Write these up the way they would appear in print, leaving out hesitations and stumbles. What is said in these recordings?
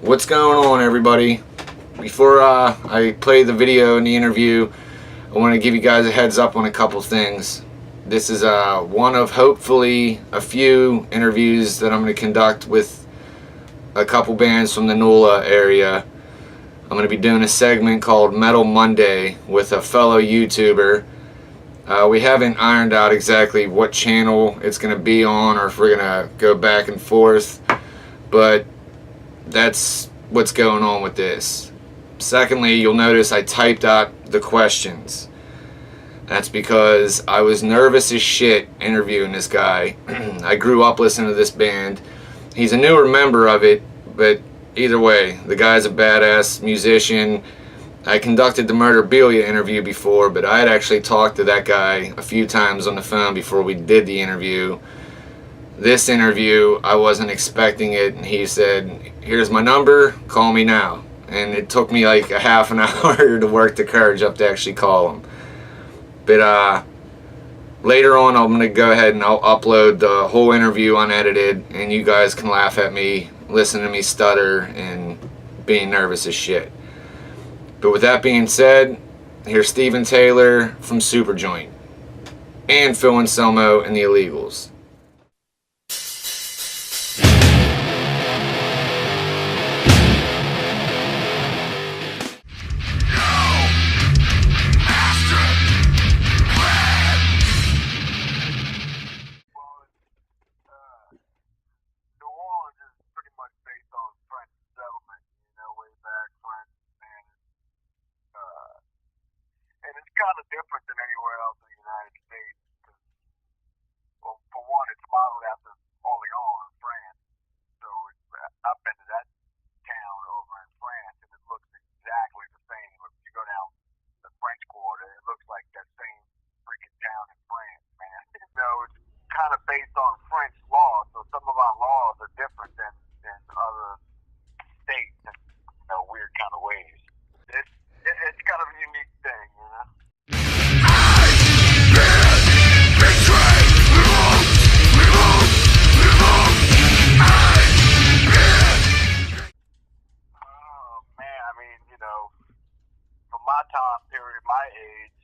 What's going on, everybody? Before I play the video and the interview, I want to give you guys a heads up on a couple things. This is one of hopefully a few interviews that I'm going to conduct with a couple bands from the NOLA area. I'm going to be doing a segment called Metal Monday with a fellow YouTuber. We haven't ironed out exactly what channel it's going to be on or if we're going to go back and forth, but that's what's going on with this. Secondly, you'll notice I typed out the questions. That's because I was nervous as shit interviewing this guy. I grew up listening to this band. He's a newer member of it, but either way, the guy's a badass musician. I conducted the Murderbilia interview before, but I had actually talked to that guy a few times on the phone before we did the interview. This interview, I wasn't expecting it, and he said, "Here's my number, call me now." And it took me like a half an hour to work the courage up to actually call him. But later on, I'm going to go ahead and I'll upload the whole interview unedited, and you guys can laugh at me, listen to me stutter, and being nervous as shit. But with that being said, here's Steven Taylor from Superjoint, and Phil Anselmo and the Illegals. Kind of different than anywhere else in the United States. Well, for one, it's modeled after Orléans in France. So I've been to that town over in France, and it looks exactly the same. If you go down the French Quarter, it looks like that same freaking town in France, man. It's kind of based on French law, so some of our laws are different than other states in weird kind of ways. It's kind of a unique thing, you know. From my time period, my age,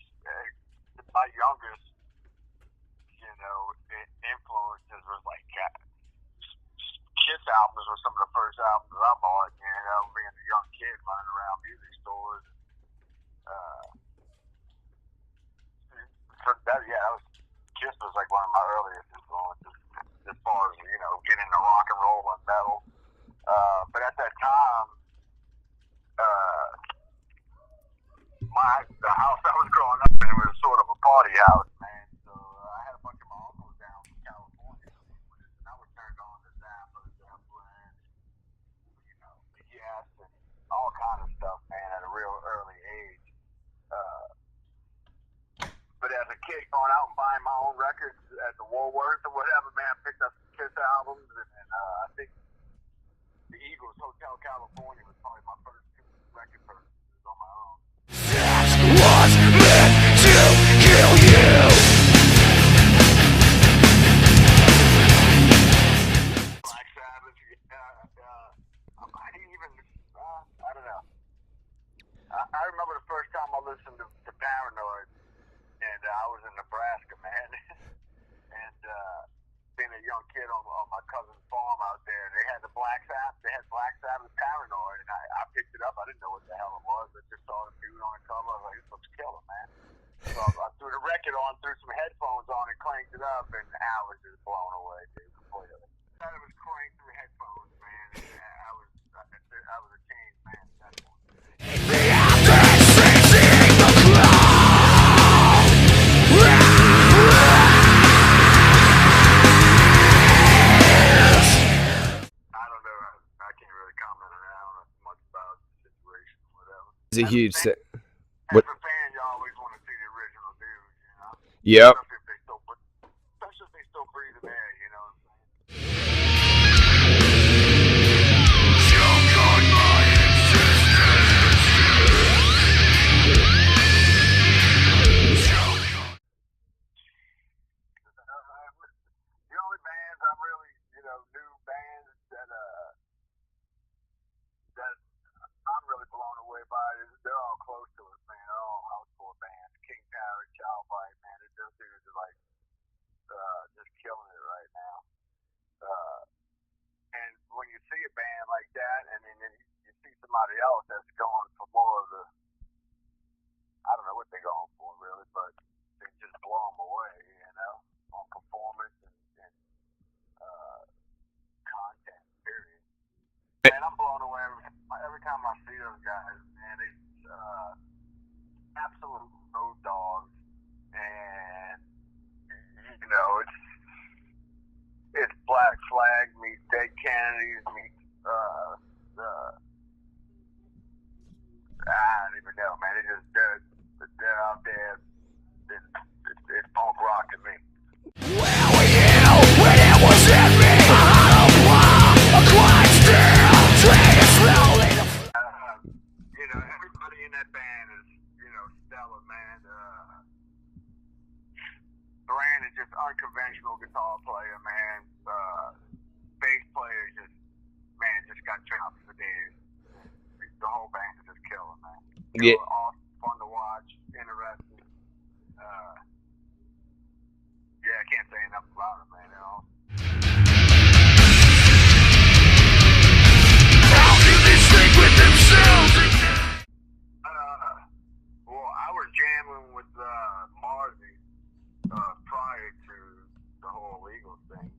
my youngest, influences was like Kiss albums were some of the first albums I bought, being a young kid running around music stores. Kiss was like one of my earliest influences as far as, getting into rock and roll and metal. But at that time, the house I was growing up in was sort of a party house, man. So I had a bunch of my uncles down from California, and I was turned on to Zappa, Zeppelin, the Yes, and all kind of stuff, man, at a real early age. But as a kid, going out and buying my own records at the Woolworths or whatever, man, I picked up some Kiss albums, and I think the Eagles Hotel California was probably my first two record purchases on my own. Sex was meant to kill you. Black Sabbath, I don't know. I remember the first time I listened to Paranoid, and I was in Nebraska, man. And being a young kid on my cousin's farm out there, they had the Black Sabbath Paranoid, and I picked it up. I didn't know what the hell it was. I just saw the dude on the cover. I was like, this looks killer, man. So I threw the record on, threw some headphones on, and cranked it up, and I was just blown away, dude, completely. Thought it was cranked through headphones, man. And I was a changed man at that point. The after seizing the cloud. I don't know. I can't really comment on that. I don't know much about the situation or whatever. It's a huge As What? a fan, you always want to see the original dudes, Yep. Especially if they still breathe in air, you know what I'm saying? The only bands I'm really, new bands that time I see those guys, man, it's absolute road dogs, and you know, it's Black Flag meets Dead Kennedys meets I don't even know, man. They're out there. It's punk rock to me. Where were you when it was in me? A hollow blow, a quiet steel, treated slowly to You know, everybody in that band is, you know, stellar, man. Duran is just unconventional guitar player, man. Bass player just got chops for days. The whole band is just killing, man. Yeah. Awesome, fun to watch, interesting. Yeah, I can't say enough about it, man. You know? How can they think with themselves? Well, I was jamming with Marzi prior to the whole illegal thing,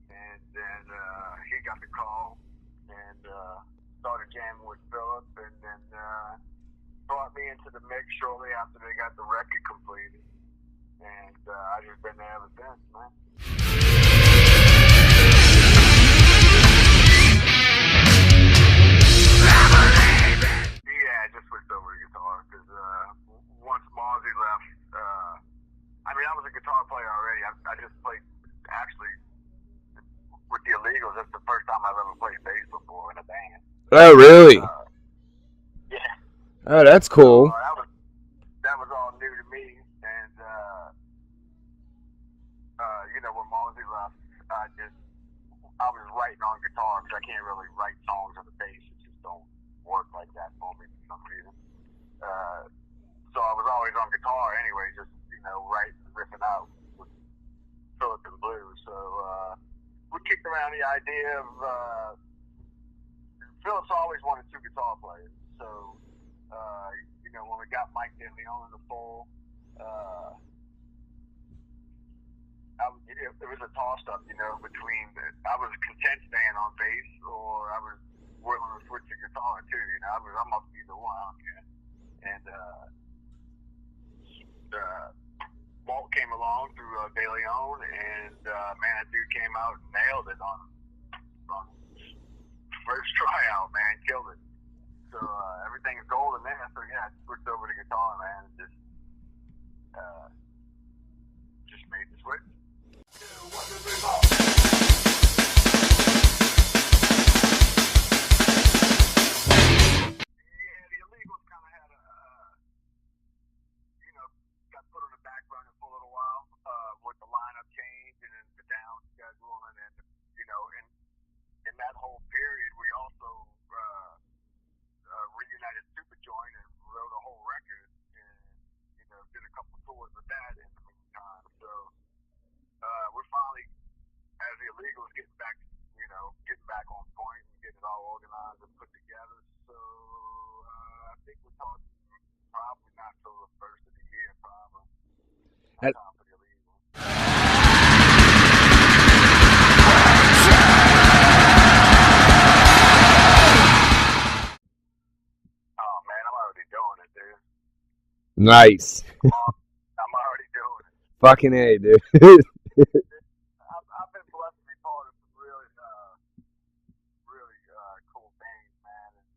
and then he got the call and started jamming with Philip, and then brought me into the mix shortly after they got the record completed, and I just been there ever since, man. Yeah, I just switched over to guitar because once Marzi left, I mean, I was a guitar player already. I just played, actually, with the Illegals. That's the first time I've ever played bass before in a band. Oh, really? Yeah. Oh, that's cool. That was all new to me, and you know, when Marzi left, I was writing on guitar because I can't really write songs on the bass. It just don't work like that for me for some reason. So I was always on guitar anyway, just, you know, writing, riffing out with Philip and Blue. So we kicked around the idea of Philip's always wanted two guitar players. So you know, when we got Mike DeLeon in the fold, it was a toss-up, you know, between I was content staying on bass, or I was willing to switch to guitar too. You know, I'm up to either one. I don't care. And Walt came along through DeLeon, and man, that dude came out and nailed it on first tryout, man, killed it. So everything's golden there. So yeah, I switched over to guitar, man, and just made the switch. With the lineup change and then the down schedule, and then, you know, in that whole period, we also reunited Superjoint and wrote a whole record, and, you know, did a couple tours with that in the meantime. So we're finally, as the Illegals, getting back on point and getting it all organized and put together. So I think we're talking probably not till the first of the year, probably. Time for the Illegals. Oh man, I'm already doing it, dude. Nice. I'm already doing it. Fucking A, dude. I've been blessed to be part of some really, really cool things, man. And,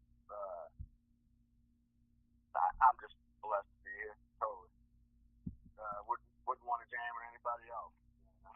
I'm just blessed to be here, totally. Wouldn't want to jam with anybody else. You know?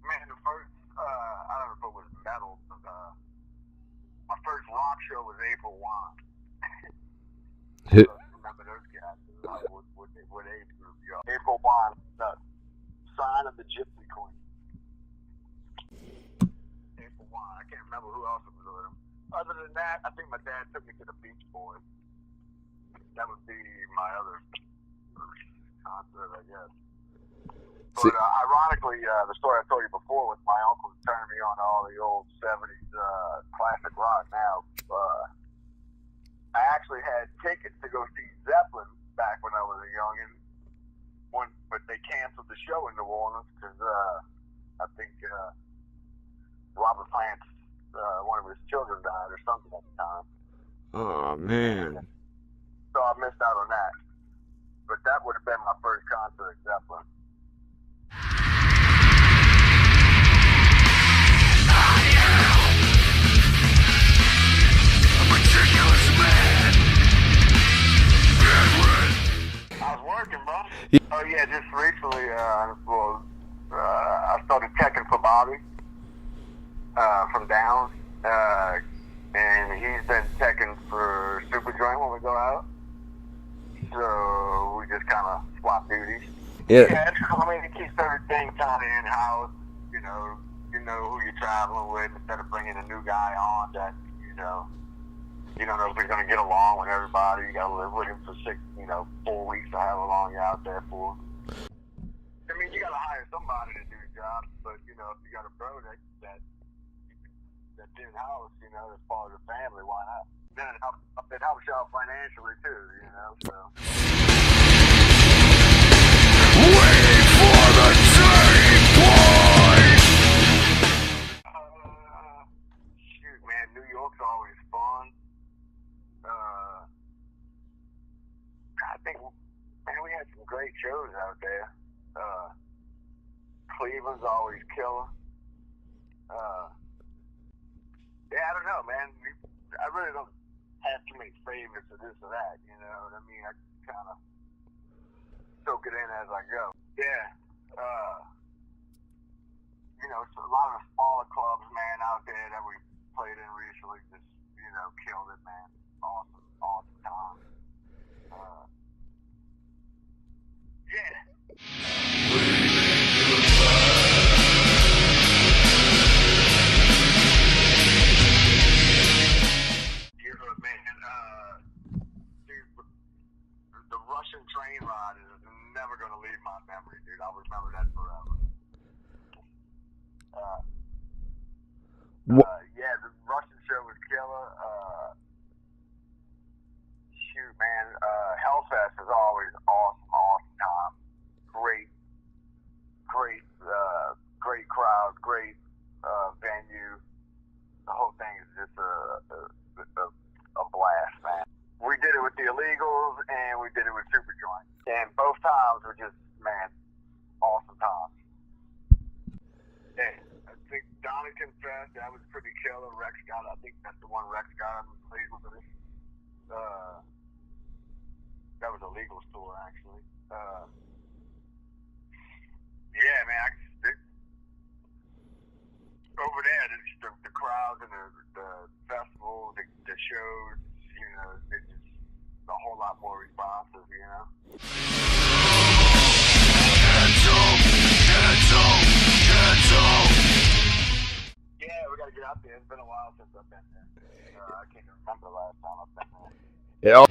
Man, the first, I don't know if it was metal, but my first rock show was April 1. Remember those guys? What age group you are? April 1, the Sign of the Gypsy Queen. April 1, I remember who else was with him. Other than that, I think my dad took me to the Beach Boys. That would be my other first concert, I guess. But ironically, the story I told you before with my uncle turning me on to all the old 70s classic rock now. I actually had tickets to go see Zeppelin back when I was a youngin', but they canceled the show in New Orleans because I think Robert Plant's one of his children died or something at the time. Oh man. So I missed out on that. But that would have been my first concert at Zeppelin. I was working, bro. Oh yeah, just recently, I started teching for Bobby from Down, and he's been teching for Superjoint when we go out. So we just kind of swap duties. Yeah. I mean, it keeps everything kind of in house. You know who you're traveling with instead of bringing a new guy on that you don't know if he's going to get along with everybody. You got to live with him for 4 weeks or however long you're out there for. I mean, you got to hire somebody to do the job, but if you got a bro that's in house, that's part of the family, why not? Then it helps you out financially too, so. Waiting for the turning point. Shoot, man, New York's always fun. I think, man, we had some great shows out there. Cleveland's always killer. Yeah, I don't know, man. I really don't have too many favorites of this or that, you know what I mean? I kind of soak it in as I go. Yeah. So a lot of the smaller clubs, man, out there that we played in recently just, killed it, man. Awesome time. Yeah. The Russian train ride is never going to leave my memory, dude. I'll remember that forever. Yeah, the Russian show was killer. Shoot, man. Hellfest is always awesome time. Great crowd, great venue. The whole thing is just a blast, man. We did it with the Illegals and we did it with Superjoint. And both times were just, man, awesome times. Yeah, I think Donington Fest, that was pretty killer. Rex got, I think that's the one Rex got in Cleveland for this. That was a legal store, actually. Yeah, man, over there, the crowds and the festival, the shows, it's just a whole lot more responsive, Hands up. Yeah, we gotta get out there. It's been a while since I've been there. I can't even remember the last time I've been there. Yeah.